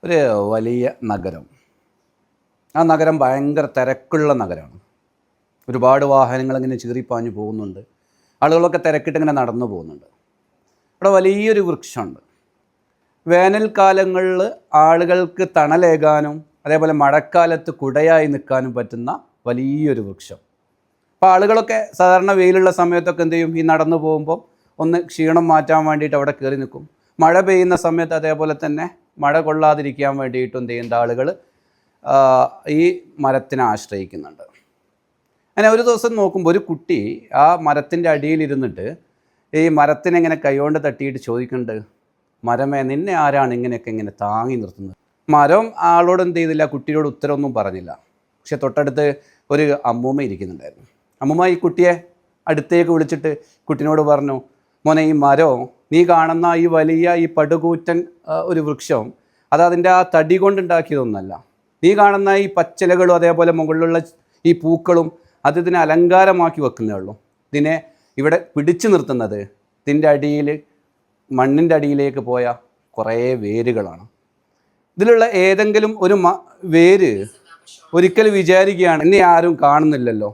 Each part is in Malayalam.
ഒരു വലിയ നഗരം. ആ നഗരം ഭയങ്കര തിരക്കുള്ള നഗരമാണ്. ഒരുപാട് വാഹനങ്ങൾ ഇങ്ങനെ ചീറിപ്പാഞ്ഞു പോകുന്നുണ്ട്. ആളുകളൊക്കെ തിരക്കിട്ട് ഇങ്ങനെ നടന്നു പോകുന്നുണ്ട്. ഇവിടെ വലിയൊരു വൃക്ഷമുണ്ട്. വേനൽക്കാലങ്ങളിൽ ആളുകൾക്ക് തണലേകാനും അതേപോലെ മഴക്കാലത്ത് കുടയായി നിൽക്കാനും പറ്റുന്ന വലിയൊരു വൃക്ഷം. അപ്പോൾ ആളുകളൊക്കെ സാധാരണ വെയിലുള്ള സമയത്തൊക്കെ എന്ത് ചെയ്യും, ഈ നടന്നു പോകുമ്പോൾ ഒന്ന് ക്ഷീണം മാറ്റാൻ വേണ്ടിയിട്ട് അവിടെ കയറി നിൽക്കും. മഴ പെയ്യുന്ന സമയത്ത് അതേപോലെ തന്നെ മഴ കൊള്ളാതിരിക്കാൻ വേണ്ടിയിട്ടും എന്ത് ചെയ്യുന്ന ആളുകൾ ഈ മരത്തിനെ ആശ്രയിക്കുന്നുണ്ട്. അങ്ങനെ ഒരു ദിവസം നോക്കുമ്പോൾ ഒരു കുട്ടി ആ മരത്തിൻ്റെ അടിയിലിരുന്നിട്ട് ഈ മരത്തിനെ ഇങ്ങനെ കൈകൊണ്ട് തട്ടിയിട്ട് ചോദിക്കുന്നുണ്ട്, മരമേ നിന്നെ ആരാണ് ഇങ്ങനെയൊക്കെ ഇങ്ങനെ താങ്ങി നിർത്തുന്നത്? മരം ആളോട് എന്ത് ചെയ്തില്ല, കുട്ടിയോട് ഉത്തരവൊന്നും പറഞ്ഞില്ല. പക്ഷെ തൊട്ടടുത്ത് ഒരു അമ്മൂമ്മ ഇരിക്കുന്നുണ്ടായിരുന്നു. അമ്മൂമ്മ ഈ കുട്ടിയെ അടുത്തേക്ക് വിളിച്ചിട്ട് കുട്ടിനോട് പറഞ്ഞു, മോനെ ഈ മരം, നീ കാണുന്ന ഈ വലിയ ഈ പടുകൂറ്റൻ ഒരു വൃക്ഷം അത് അതിൻ്റെ ആ തടി കൊണ്ടുണ്ടാക്കിയതൊന്നല്ല. നീ കാണുന്ന ഈ പച്ചിലകളും അതേപോലെ മുകളിലുള്ള ഈ പൂക്കളും അത് ഇതിനെ അലങ്കാരമാക്കി വെക്കുന്നേ ഉള്ളൂ. ഇതിനെ ഇവിടെ പിടിച്ചു നിർത്തുന്നത് ഇതിൻ്റെ അടിയിൽ മണ്ണിൻ്റെ അടിയിലേക്ക് പോയ കുറേ വേരുകളാണ്. ഇതിലുള്ള ഏതെങ്കിലും ഒരു വേര് ഒരിക്കലും വിചാരിക്കുകയാണ്, എന്നെ ആരും കാണുന്നില്ലല്ലോ,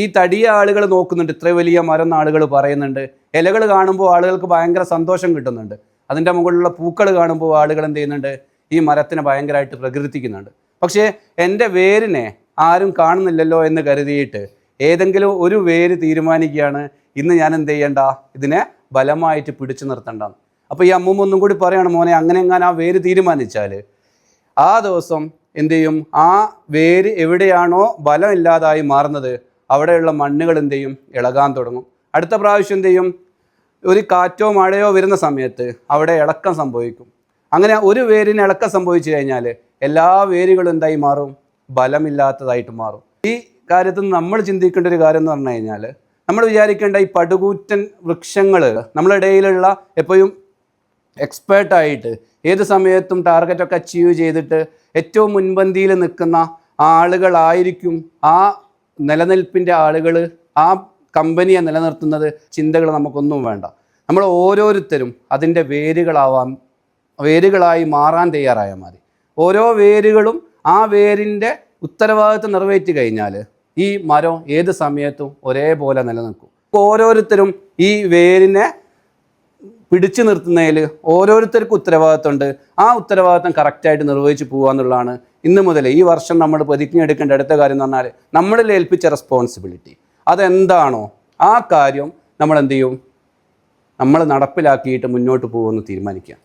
ഈ തടിയ ആളുകൾ നോക്കുന്നുണ്ട്, ഇത്ര വലിയ മരം ആളുകൾ പറയുന്നുണ്ട്, ഇലകൾ കാണുമ്പോൾ ആളുകൾക്ക് ഭയങ്കര സന്തോഷം കിട്ടുന്നുണ്ട്, അതിൻ്റെ മുകളിലുള്ള പൂക്കൾ കാണുമ്പോൾ ആളുകൾ എന്ത് ചെയ്യുന്നുണ്ട്, ഈ മരത്തിനെ ഭയങ്കരമായിട്ട് പ്രകീർത്തിക്കുന്നുണ്ട്. പക്ഷേ എൻ്റെ വേരിനെ ആരും കാണുന്നില്ലല്ലോ എന്ന് കരുതിയിട്ട് ഏതെങ്കിലും ഒരു വേര് തീരുമാനിക്കുകയാണ്, ഇന്ന് ഞാൻ എന്ത് ചെയ്യണ്ട, ഇതിനെ ബലമായിട്ട് പിടിച്ചു നിർത്തണ്ടെന്ന്. അപ്പോൾ ഈ അമ്മൂമ്മ ഒന്നും കൂടി പറയാണ്, മോനെ അങ്ങനെ എങ്ങാനും ആ വേര് തീരുമാനിച്ചാൽ ആ ദിവസം എന്തു ചെയ്യും, ആ വേര് എവിടെയാണോ ബലമില്ലാതായി മാറുന്നത് അവിടെയുള്ള മണ്ണുകൾ എന്ത് ചെയ്യും, ഇളകാൻ തുടങ്ങും. അടുത്ത പ്രാവശ്യം എന്ത് ചെയ്യും, ഒരു കാറ്റോ മഴയോ വരുന്ന സമയത്ത് അവിടെ ഇളക്കം സംഭവിക്കും. അങ്ങനെ ഒരു വേരിന് ഇളക്കം സംഭവിച്ചു കഴിഞ്ഞാൽ എല്ലാ വേരുകളും എന്തായി മാറും, ബലമില്ലാത്തതായിട്ട് മാറും. ഈ കാര്യത്തിൽ നമ്മൾ ചിന്തിക്കേണ്ട ഒരു കാര്യം എന്ന് പറഞ്ഞു കഴിഞ്ഞാൽ, നമ്മൾ വിചാരിക്കേണ്ട ഈ പടുകൂറ്റൻ വൃക്ഷങ്ങൾ നമ്മളിടയിലുള്ള എപ്പോഴും എക്സ്പേർട്ടായിട്ട് ഏത് സമയത്തും ടാർഗറ്റൊക്കെ അച്ചീവ് ചെയ്തിട്ട് ഏറ്റവും മുൻപന്തിയിൽ നിൽക്കുന്ന ആളുകളായിരിക്കും ആ നിലനിൽപ്പിൻ്റെ ആളുകൾ, ആ കമ്പനിയെ നിലനിർത്തുന്നത്. ചിന്തകൾ നമുക്കൊന്നും വേണ്ട. നമ്മൾ ഓരോരുത്തരും അതിൻ്റെ വേരുകളായി മാറാൻ തയ്യാറായാൽ മതി. ഓരോ വേരുകളും ആ വേരിൻ്റെ ഉത്തരവാദിത്വം നിറവേറ്റി കഴിഞ്ഞാൽ ഈ മരം ഏത് സമയത്തും ഒരേപോലെ നിലനിൽക്കും. ഓരോരുത്തരും ഈ വേരിനെ പിടിച്ചു നിർത്തുന്നതിൽ ഓരോരുത്തർക്കും ഉത്തരവാദിത്വമുണ്ട്. ആ ഉത്തരവാദിത്വം കറക്റ്റായിട്ട് നിർവഹിച്ച് പോകുക എന്നുള്ളതാണ് ഇന്ന് മുതൽ ഈ വർഷം നമ്മൾ പ്രതിജ്ഞ എടുക്കേണ്ട അടുത്ത കാര്യം എന്ന് പറഞ്ഞാൽ, നമ്മളിൽ ഏൽപ്പിച്ച റെസ്പോൺസിബിലിറ്റി അതെന്താണോ ആ കാര്യം നമ്മൾ എന്ത് ചെയ്യും, നമ്മൾ നടപ്പിലാക്കിയിട്ട് മുന്നോട്ട് പോകുമെന്ന് തീരുമാനിക്കുക.